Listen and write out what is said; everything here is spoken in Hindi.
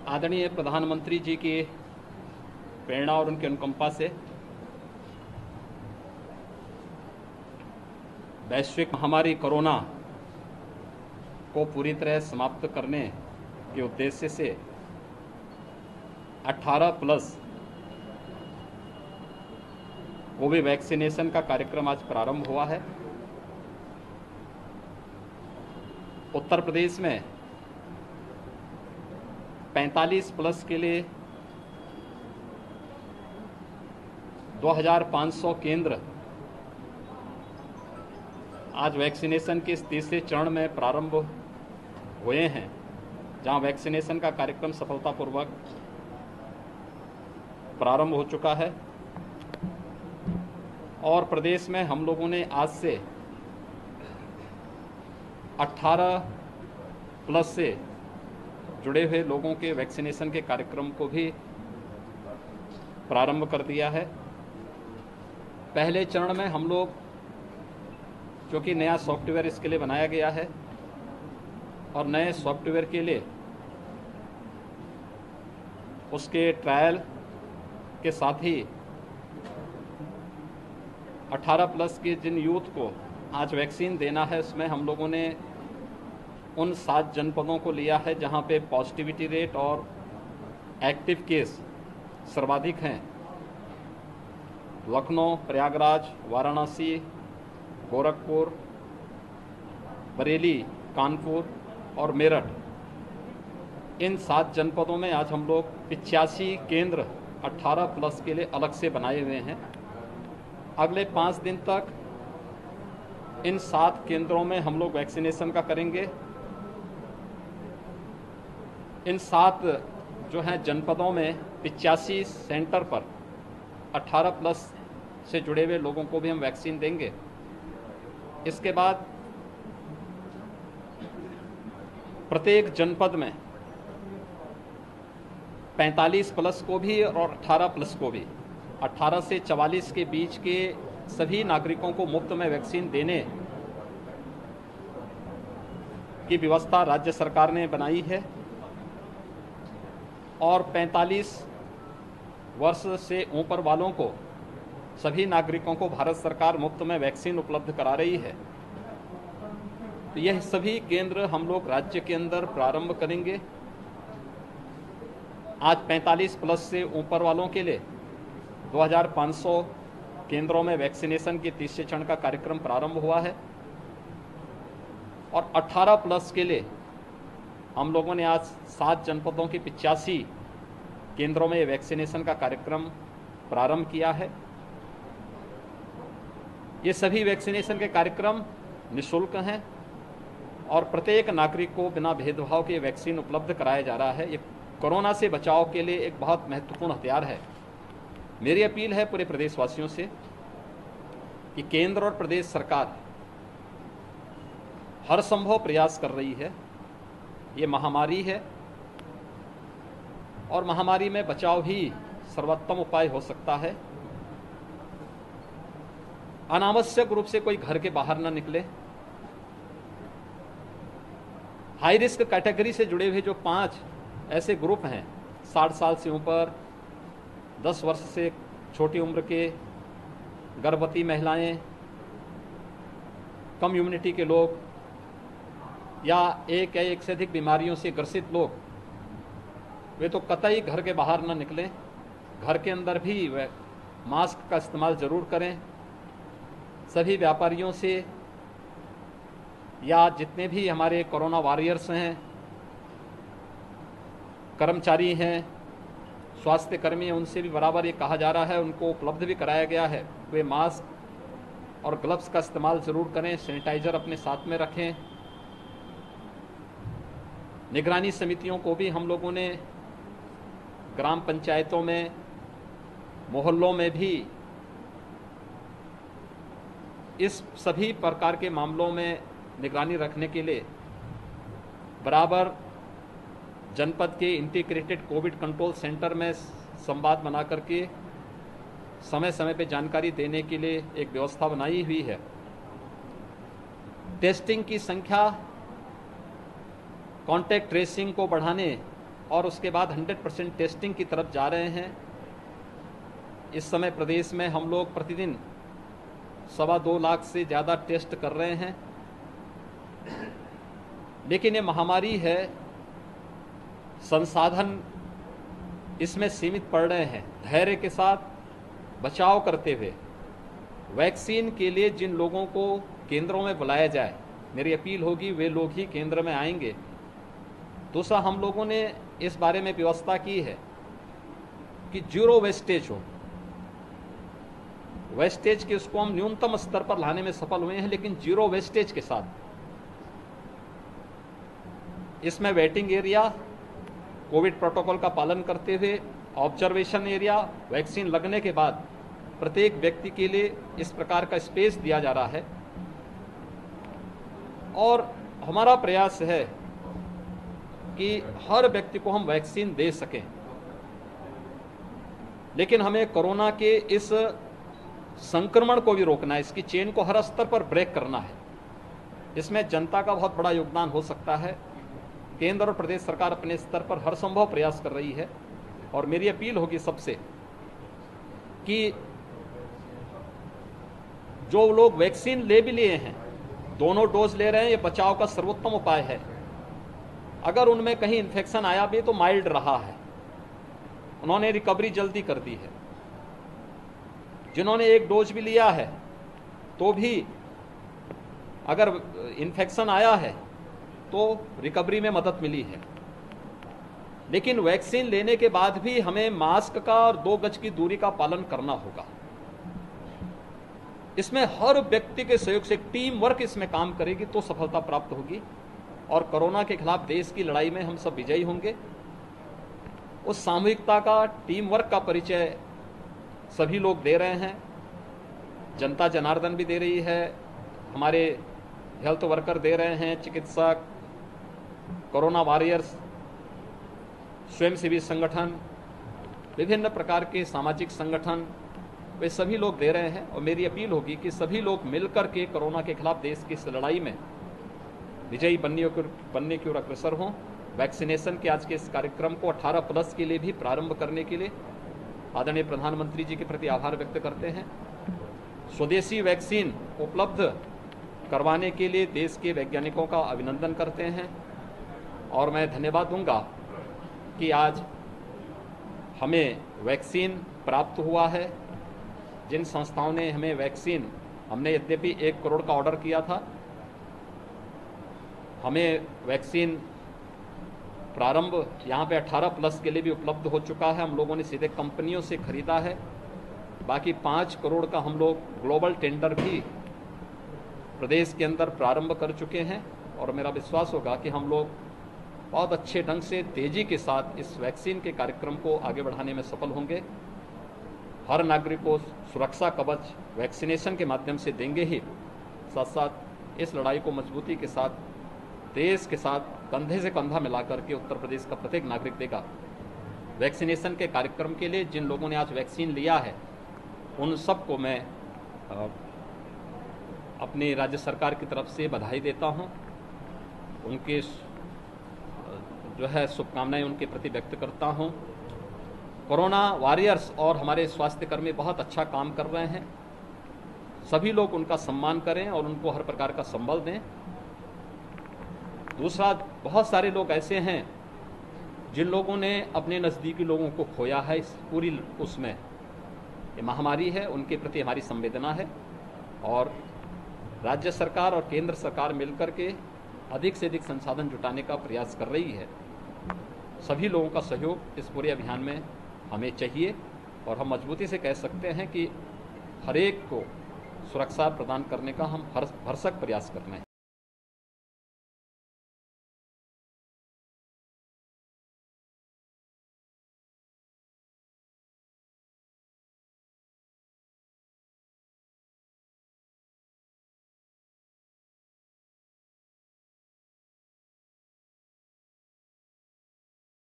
आदरणीय प्रधानमंत्री जी की प्रेरणा और उनके अनुकंपा से वैश्विक महामारी कोरोना को पूरी तरह समाप्त करने के उद्देश्य से 18+ कोविड वैक्सीनेशन का कार्यक्रम आज प्रारंभ हुआ है। उत्तर प्रदेश में 45+ के लिए 2500 केंद्र आज वैक्सीनेशन के इस तीसरे चरण में प्रारंभ हुए हैं, जहां वैक्सीनेशन का कार्यक्रम सफलतापूर्वक प्रारंभ हो चुका है। और प्रदेश में हम लोगों ने आज से 18+ से जुड़े हुए लोगों के वैक्सीनेशन के कार्यक्रम को भी प्रारंभ कर दिया है। पहले चरण में हम लोग, क्योंकि नया सॉफ्टवेयर इसके लिए बनाया गया है और नए सॉफ्टवेयर के लिए उसके ट्रायल के साथ ही 18+ के जिन यूथ को आज वैक्सीन देना है, उसमें हम लोगों ने उन 7 जनपदों को लिया है जहां पे पॉजिटिविटी रेट और एक्टिव केस सर्वाधिक हैं। लखनऊ, प्रयागराज, वाराणसी, गोरखपुर, बरेली, कानपुर और मेरठ, इन 7 जनपदों में आज हम लोग 85 केंद्र 18+ के लिए अलग से बनाए हुए हैं। अगले 5 दिन तक इन 7 केंद्रों में हम लोग वैक्सीनेशन का करेंगे। इन 7 जो हैं जनपदों में 85 सेंटर पर 18+ से जुड़े हुए लोगों को भी हम वैक्सीन देंगे। इसके बाद प्रत्येक जनपद में 45+ को भी और 18+ को भी, 18 से 44 के बीच के सभी नागरिकों को मुफ्त में वैक्सीन देने की व्यवस्था राज्य सरकार ने बनाई है। और 45 वर्ष से ऊपर वालों को, सभी नागरिकों को भारत सरकार मुफ्त में वैक्सीन उपलब्ध करा रही है। तो यह सभी केंद्र हम लोग राज्य के अंदर प्रारंभ करेंगे। आज 45+ से ऊपर वालों के लिए 2500 केंद्रों में वैक्सीनेशन के तीसरे चरण का कार्यक्रम प्रारंभ हुआ है। और 18+ के लिए हम लोगों ने आज 7 जनपदों के 85 केंद्रों में वैक्सीनेशन का कार्यक्रम प्रारंभ किया है। ये सभी वैक्सीनेशन के कार्यक्रम निःशुल्क हैं और प्रत्येक नागरिक को बिना भेदभाव के वैक्सीन उपलब्ध कराया जा रहा है। ये कोरोना से बचाव के लिए एक बहुत महत्वपूर्ण हथियार है। मेरी अपील है पूरे प्रदेशवासियों से कि केंद्र और प्रदेश सरकार हर संभव प्रयास कर रही है। ये महामारी है और महामारी में बचाव ही सर्वोत्तम उपाय हो सकता है। अनावश्यक रूप से कोई घर के बाहर न निकले। हाई रिस्क कैटेगरी से जुड़े हुए जो 5 ऐसे ग्रुप हैं, 60 साल से ऊपर, 10 वर्ष से छोटी उम्र के, गर्भवती महिलाएं, कम इम्यूनिटी के लोग या एक या एक से अधिक बीमारियों से ग्रसित लोग, वे तो कतई घर के बाहर न निकलें। घर के अंदर भी वे मास्क का इस्तेमाल ज़रूर करें। सभी व्यापारियों से या जितने भी हमारे कोरोना वॉरियर्स हैं, कर्मचारी हैं, स्वास्थ्य कर्मी हैं, उनसे भी बराबर ये कहा जा रहा है, उनको उपलब्ध भी कराया गया है, वे मास्क और ग्लव्स का इस्तेमाल ज़रूर करें। सैनिटाइज़र अपने साथ में रखें। निगरानी समितियों को भी हम लोगों ने ग्राम पंचायतों में, मोहल्लों में भी इस सभी प्रकार के मामलों में निगरानी रखने के लिए बराबर जनपद के इंटीग्रेटेड कोविड कंट्रोल सेंटर में संवाद बना करके समय समय पे जानकारी देने के लिए एक व्यवस्था बनाई हुई है। टेस्टिंग की संख्या, कॉन्टैक्ट ट्रेसिंग को बढ़ाने और उसके बाद 100% टेस्टिंग की तरफ जा रहे हैं। इस समय प्रदेश में हम लोग प्रतिदिन 2.25 लाख से ज़्यादा टेस्ट कर रहे हैं। लेकिन ये महामारी है, संसाधन इसमें सीमित पड़ रहे हैं। धैर्य के साथ बचाव करते हुए वैक्सीन के लिए जिन लोगों को केंद्रों में बुलाया जाए, मेरी अपील होगी वे लोग ही केंद्र में आएंगे। दूसरा, हम लोगों ने इस बारे में व्यवस्था की है कि जीरो वेस्टेज हो। वेस्टेज के उसको हम न्यूनतम स्तर पर लाने में सफल हुए हैं, लेकिन जीरो वेस्टेज के साथ इसमें वेटिंग एरिया कोविड प्रोटोकॉल का पालन करते हुए, ऑब्जर्वेशन एरिया वैक्सीन लगने के बाद प्रत्येक व्यक्ति के लिए इस प्रकार का स्पेस दिया जा रहा है। और हमारा प्रयास है कि हर व्यक्ति को हम वैक्सीन दे सकें। लेकिन हमें कोरोना के इस संक्रमण को भी रोकना है, इसकी चेन को हर स्तर पर ब्रेक करना है। इसमें जनता का बहुत बड़ा योगदान हो सकता है। केंद्र और प्रदेश सरकार अपने स्तर पर हर संभव प्रयास कर रही है। और मेरी अपील होगी सबसे कि जो लोग वैक्सीन ले भी लिए हैं, दोनों डोज ले रहे हैं, ये बचाव का सर्वोत्तम उपाय है। अगर उनमें कहीं इन्फेक्शन आया भी तो माइल्ड रहा है, उन्होंने रिकवरी जल्दी कर दी है। जिन्होंने एक डोज भी लिया है तो भी अगर इन्फेक्शन आया है तो रिकवरी में मदद मिली है। लेकिन वैक्सीन लेने के बाद भी हमें मास्क का और 2 गज की दूरी का पालन करना होगा। इसमें हर व्यक्ति के सहयोग से टीम वर्क इसमें काम करेगी तो सफलता प्राप्त होगी और कोरोना के खिलाफ देश की लड़ाई में हम सब विजयी होंगे। उस सामूहिकता का, टीम वर्क का परिचय सभी लोग दे रहे हैं। जनता जनार्दन भी दे रही है, हमारे हेल्थ वर्कर दे रहे हैं, चिकित्सक, कोरोना वॉरियर्स, स्वयंसेवी संगठन, विभिन्न प्रकार के सामाजिक संगठन, वे सभी लोग दे रहे हैं। और मेरी अपील होगी कि सभी लोग मिलकर के कोरोना के खिलाफ देश की इस लड़ाई में विजयी बनने की ओर अग्रसर हों। वैक्सीनेशन के आज के इस कार्यक्रम को 18+ के लिए भी प्रारंभ करने के लिए आदरणीय प्रधानमंत्री जी के प्रति आभार व्यक्त करते हैं। स्वदेशी वैक्सीन उपलब्ध करवाने के लिए देश के वैज्ञानिकों का अभिनंदन करते हैं। और मैं धन्यवाद दूंगा कि आज हमें वैक्सीन प्राप्त हुआ है। जिन संस्थाओं ने हमें वैक्सीन, हमने यद्यपि 1 करोड़ का ऑर्डर किया था, हमें वैक्सीन प्रारंभ यहाँ पे 18+ के लिए भी उपलब्ध हो चुका है। हम लोगों ने सीधे कंपनियों से खरीदा है। बाकी 5 करोड़ का हम लोग ग्लोबल टेंडर भी प्रदेश के अंदर प्रारंभ कर चुके हैं। और मेरा विश्वास होगा कि हम लोग बहुत अच्छे ढंग से, तेजी के साथ इस वैक्सीन के कार्यक्रम को आगे बढ़ाने में सफल होंगे। हर नागरिक को सुरक्षा कवच वैक्सीनेशन के माध्यम से देंगे ही, साथ साथ इस लड़ाई को मजबूती के साथ देश के साथ कंधे से कंधा मिलाकर के उत्तर प्रदेश का प्रत्येक नागरिक देगा। वैक्सीनेशन के कार्यक्रम के लिए जिन लोगों ने आज वैक्सीन लिया है, उन सबको मैं अपनी राज्य सरकार की तरफ से बधाई देता हूं। उनके जो है शुभकामनाएं उनके प्रति व्यक्त करता हूं। कोरोना वॉरियर्स और हमारे स्वास्थ्यकर्मी बहुत अच्छा काम कर रहे हैं। सभी लोग उनका सम्मान करें और उनको हर प्रकार का संबल दें। दूसरा, बहुत सारे लोग ऐसे हैं जिन लोगों ने अपने नज़दीकी लोगों को खोया है इस पूरी उसमें, ये महामारी है, उनके प्रति हमारी संवेदना है। और राज्य सरकार और केंद्र सरकार मिलकर के अधिक से अधिक संसाधन जुटाने का प्रयास कर रही है। सभी लोगों का सहयोग इस पूरे अभियान में हमें चाहिए और हम मजबूती से कह सकते हैं कि हर एक को सुरक्षा प्रदान करने का हम भरसक प्रयास कर रहे हैं।